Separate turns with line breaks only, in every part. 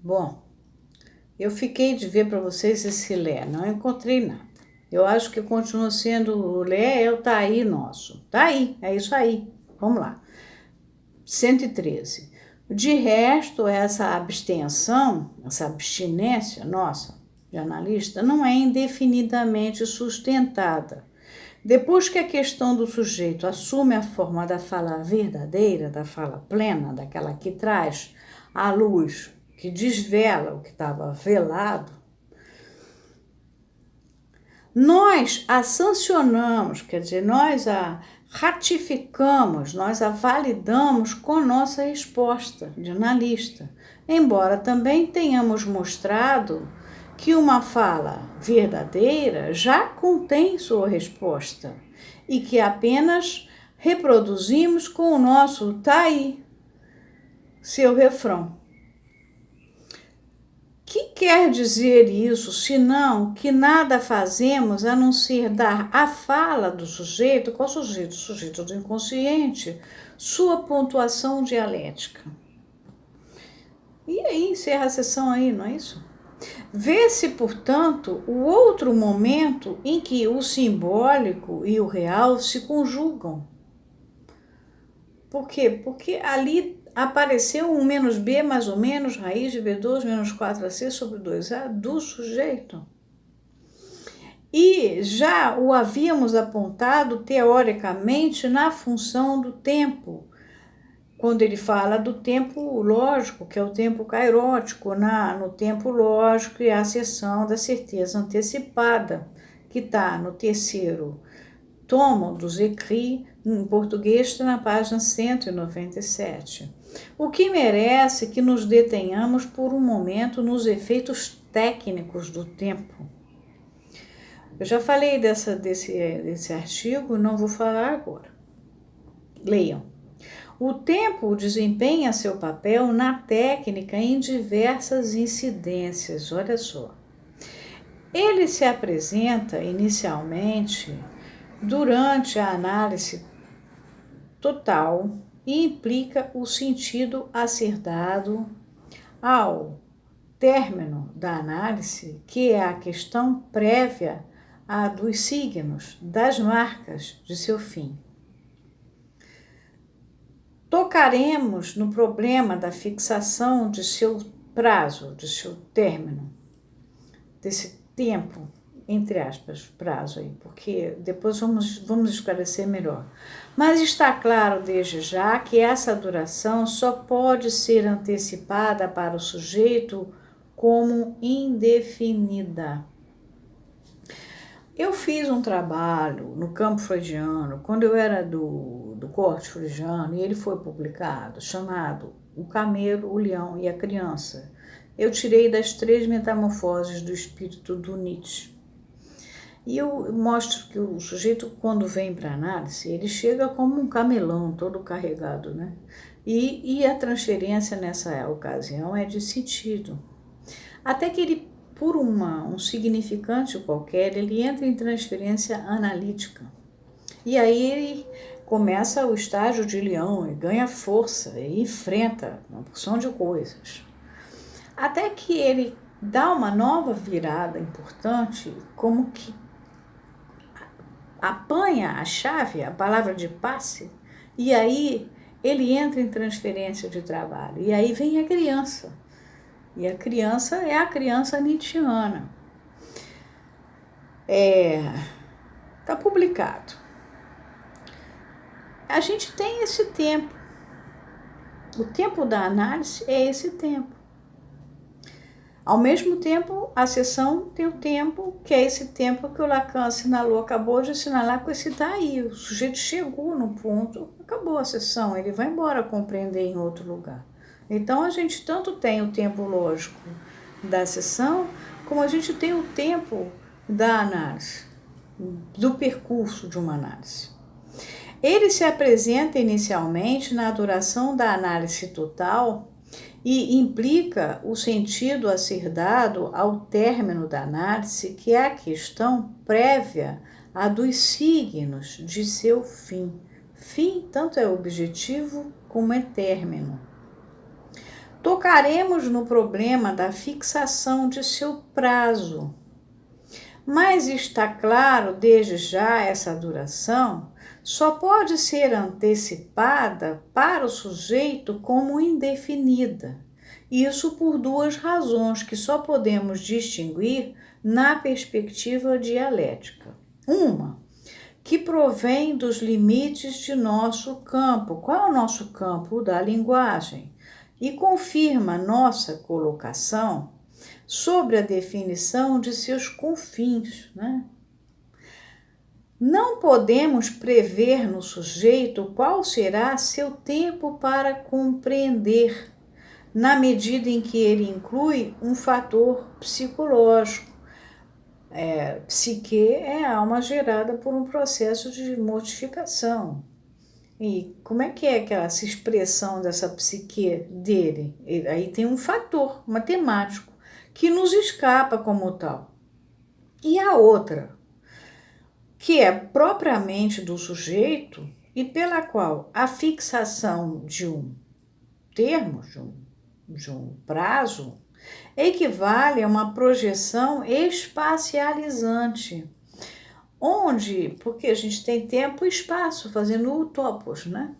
Bom, eu fiquei de ver para vocês esse Lé, não encontrei nada. Eu acho que continua sendo o Lé, é o tá aí nosso. Tá aí, é isso aí. Vamos lá. 113. De resto, essa abstenção, essa abstinência nossa, de analista, não é indefinidamente sustentada. Depois que a questão do sujeito assume a forma da fala verdadeira, da fala plena, daquela que traz à luz, que desvela o que estava velado, nós a sancionamos, quer dizer, nós a ratificamos, nós a validamos com nossa resposta de analista, embora também tenhamos mostrado que uma fala verdadeira já contém sua resposta e que apenas reproduzimos com o nosso tá aí, seu refrão. Que quer dizer isso, senão que nada fazemos a não ser dar à fala do sujeito, qual sujeito? O sujeito do inconsciente, sua pontuação dialética. E aí encerra a sessão aí, não é isso? Vê-se, portanto, o outro momento em que o simbólico e o real se conjugam. Por quê? Porque ali apareceu um menos B mais ou menos, raiz de B2 menos 4AC sobre 2A do sujeito. E já o havíamos apontado teoricamente na função do tempo, quando ele fala do tempo lógico, que é o tempo kairótico, no tempo lógico e a acessão da certeza antecipada, que está no terceiro tomo dos Écrits, em português, está na página 197. O que merece que nos detenhamos por um momento nos efeitos técnicos do tempo. Eu já falei desse artigo, não vou falar agora. Leiam. O tempo desempenha seu papel na técnica em diversas incidências, olha só. Ele se apresenta inicialmente durante a análise total e implica o sentido a ser dado ao término da análise, que é a questão prévia à dos signos, das marcas de seu fim. Tocaremos no problema da fixação de seu prazo, de seu término, desse tempo, entre aspas, prazo aí, porque depois vamos esclarecer melhor. Mas está claro desde já que essa duração só pode ser antecipada para o sujeito como indefinida. Eu fiz um trabalho no campo freudiano, quando eu era do corte freudiano, e ele foi publicado, chamado O Camelo, o Leão e a Criança. Eu tirei das 3 metamorfoses do espírito do Nietzsche. E eu mostro que o sujeito, quando vem para análise, ele chega como um camelão, todo carregado, né? E a transferência nessa ocasião é de sentido. Até que ele, por um significante qualquer, ele entra em transferência analítica. E aí ele começa o estágio de leão e ganha força e enfrenta uma porção de coisas. Até que ele dá uma nova virada importante, como que apanha a chave, a palavra de passe, e aí ele entra em transferência de trabalho. E aí vem a criança. E a criança é a criança nietzschiana. Está publicado. A gente tem esse tempo. O tempo da análise é esse tempo. Ao mesmo tempo, a sessão tem o tempo, que é esse tempo que o Lacan assinalou, acabou de assinalar com esse tá aí. O sujeito chegou no ponto, acabou a sessão, ele vai embora compreender em outro lugar. Então, a gente tanto tem o tempo lógico da sessão, como a gente tem o tempo da análise, do percurso de uma análise. Ele se apresenta inicialmente na duração da análise total e implica o sentido a ser dado ao término da análise, que é a questão prévia à dos signos de seu fim. Fim tanto é objetivo como é término. Tocaremos no problema da fixação de seu prazo. Mas está claro desde já essa duração só pode ser antecipada para o sujeito como indefinida. Isso por duas razões que só podemos distinguir na perspectiva dialética. Uma, que provém dos limites de nosso campo. Qual é o nosso campo? O da linguagem. E confirma nossa colocação sobre a definição de seus confins, né? Não podemos prever no sujeito qual será seu tempo para compreender, na medida em que ele inclui um fator psicológico. Psique é a alma gerada por um processo de modificação. E como é que é essa expressão dessa psique dele? Aí tem um fator matemático que nos escapa como tal. E a outra, que é propriamente do sujeito e pela qual a fixação de um termo, de um prazo, equivale a uma projeção espacializante, porque a gente tem tempo e espaço, fazendo o topos, né?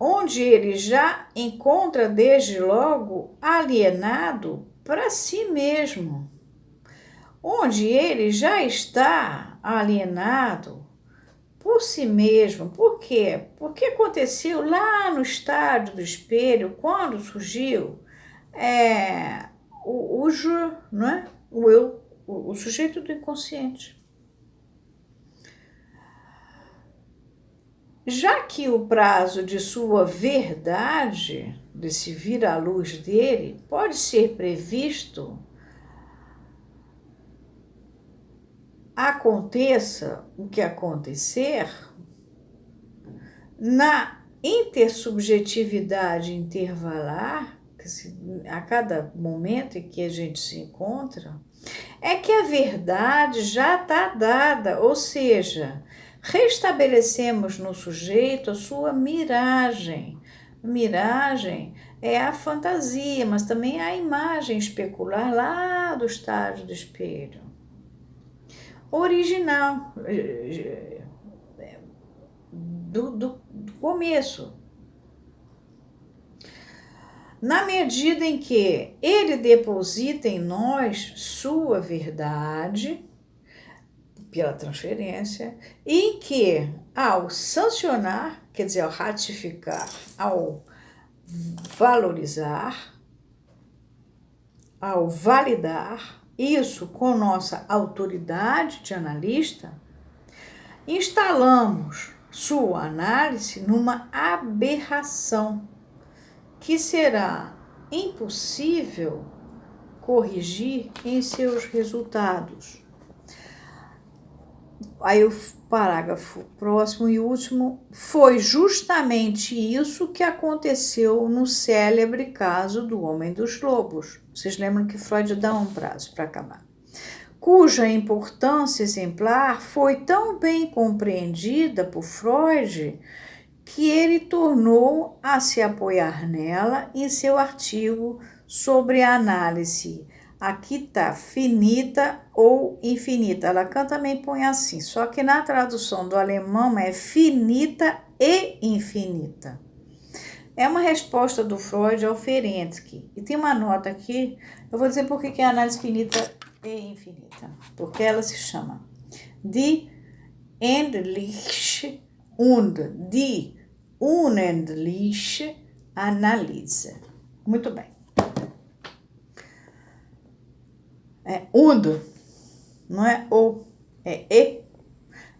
Onde ele já encontra desde logo alienado para si mesmo, onde ele já está alienado por si mesmo. Por quê? Porque aconteceu lá no estádio do espelho, quando surgiu o je, não é? O eu, o sujeito do inconsciente. Já que o prazo de sua verdade, desse vir à luz dele, pode ser previsto, aconteça o que acontecer, na intersubjetividade intervalar, a cada momento em que a gente se encontra, é que a verdade já está dada, ou seja, restabelecemos no sujeito a sua miragem. Miragem é a fantasia, mas também a imagem especular lá do estádio do espelho. Original, do começo. Na medida em que ele deposita em nós sua verdade, pela transferência, e em que, ao sancionar, quer dizer, ao ratificar, ao valorizar, ao validar, isso com nossa autoridade de analista, instalamos sua análise numa aberração que será impossível corrigir em seus resultados. Aí o parágrafo próximo e último, foi justamente isso que aconteceu no célebre caso do Homem dos Lobos. Vocês lembram que Freud dá um prazo para acabar. Cuja importância exemplar foi tão bem compreendida por Freud que ele tornou a se apoiar nela em seu artigo sobre a análise. Aqui está finita ou infinita. Lacan também põe assim, só que na tradução do alemão é finita e infinita. É uma resposta do Freud ao Ferenczi. E tem uma nota aqui, eu vou dizer por que é análise finita e infinita. Porque ela se chama Die endliche und die unendliche Analyse. Muito bem. É und, não é ou, é e.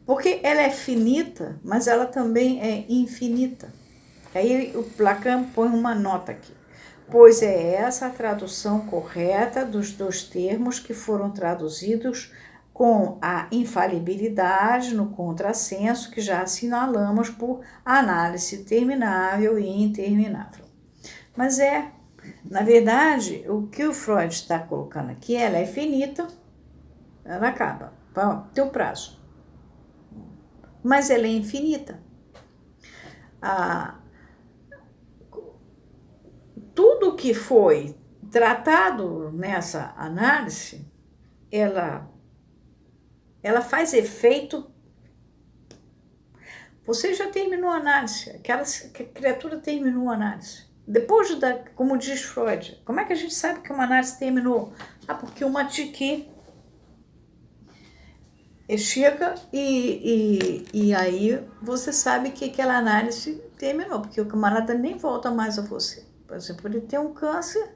Porque ela é finita, mas ela também é infinita. Aí o Lacan põe uma nota aqui. Pois é essa a tradução correta dos dois termos que foram traduzidos com a infalibilidade no contrassenso que já assinalamos por análise terminável e interminável. Mas Na verdade, o que o Freud está colocando aqui, ela é finita, ela acaba, teu prazo. Mas ela é infinita. Tudo que foi tratado nessa análise, ela faz efeito. Você já terminou a análise, aquela criatura terminou a análise. Depois como diz Freud, como é que a gente sabe que uma análise terminou? Porque uma tique chega e aí você sabe que aquela análise terminou, porque o camarada nem volta mais a você. Por exemplo, ele tem um câncer,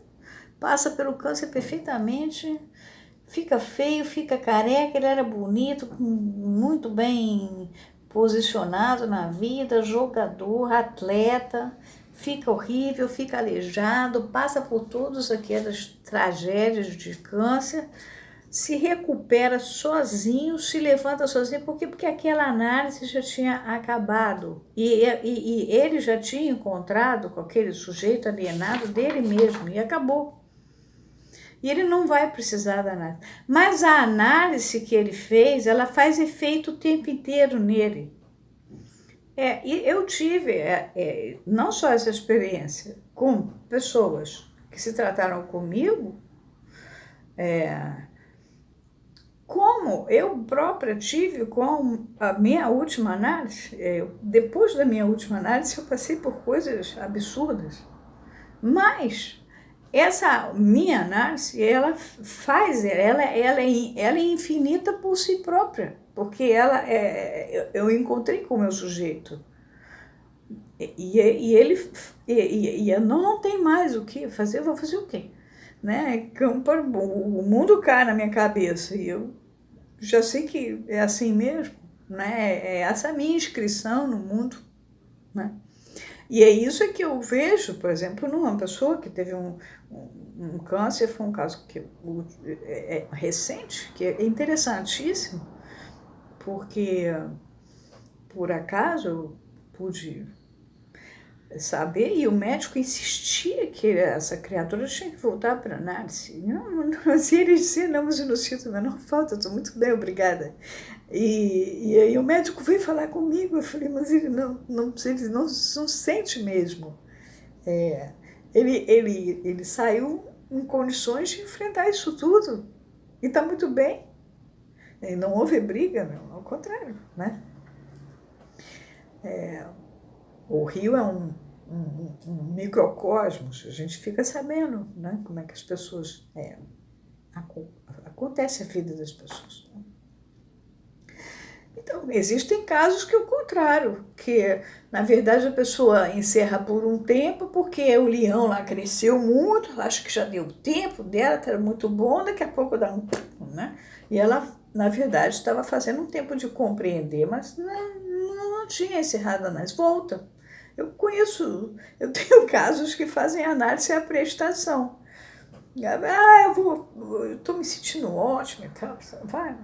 passa pelo câncer perfeitamente, fica feio, fica careca, ele era bonito, muito bem posicionado na vida, jogador, atleta, fica horrível, fica aleijado, passa por todas aquelas tragédias de câncer, se recupera sozinho, se levanta sozinho, porque aquela análise já tinha acabado e ele já tinha encontrado com aquele sujeito alienado dele mesmo e acabou. E ele não vai precisar da análise. Mas a análise que ele fez, ela faz efeito o tempo inteiro nele. E eu tive não só essa experiência com pessoas que se trataram comigo, como eu própria tive com a minha última análise. Depois da minha última análise, eu passei por coisas absurdas. Mas essa minha análise, ela é infinita por si própria, porque eu encontrei com o meu sujeito e ele não tem mais o que fazer. Eu vou fazer o quê? Né? O mundo cai na minha cabeça e eu já sei que é assim mesmo, né? É essa a minha inscrição no mundo, né? E é isso que eu vejo, por exemplo, numa pessoa que teve um câncer. Foi um caso que recente, que é interessantíssimo, porque por acaso eu pude saber e o médico insistia que essa criatura tinha que voltar para a análise. Não, se ele dizia, não, mas eu não sinto a menor falta, estou muito bem, obrigada. E aí o médico veio falar comigo, eu falei, mas ele não sente mesmo. Ele saiu em condições de enfrentar isso tudo e está muito bem. E não houve briga, não, ao contrário, né? O Rio é um microcosmos, a gente fica sabendo, né, como é que as pessoas... acontece a vida das pessoas. Então, existem casos que é o contrário, que, na verdade, a pessoa encerra por um tempo, porque o leão lá cresceu muito, acho que já deu tempo dela, era muito bom, daqui a pouco dá um... né? E ela, na verdade, estava fazendo um tempo de compreender, mas não tinha encerrado a análise. Volta. Eu tenho casos que fazem análise à prestação. Eu estou me sentindo ótimo e tal. Vai,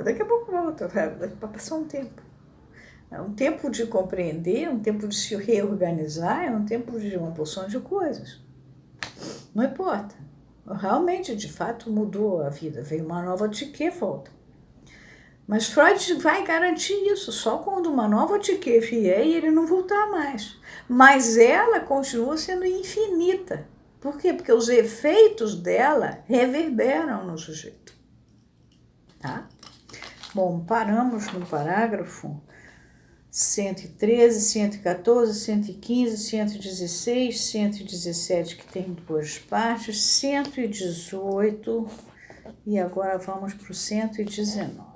daqui a pouco volta, vai passar um tempo. É um tempo de compreender, um tempo de se reorganizar, é um tempo de uma porção de coisas. Não importa. Realmente, de fato, mudou a vida. Veio uma nova tique, volta. Mas Freud vai garantir isso só quando uma nova tique vier e ele não voltar mais. Mas ela continua sendo infinita. Por quê? Porque os efeitos dela reverberam no sujeito. Tá? Bom, paramos no parágrafo 113, 114, 115, 116, 117, que tem 2 partes, 118, e agora vamos para o 119.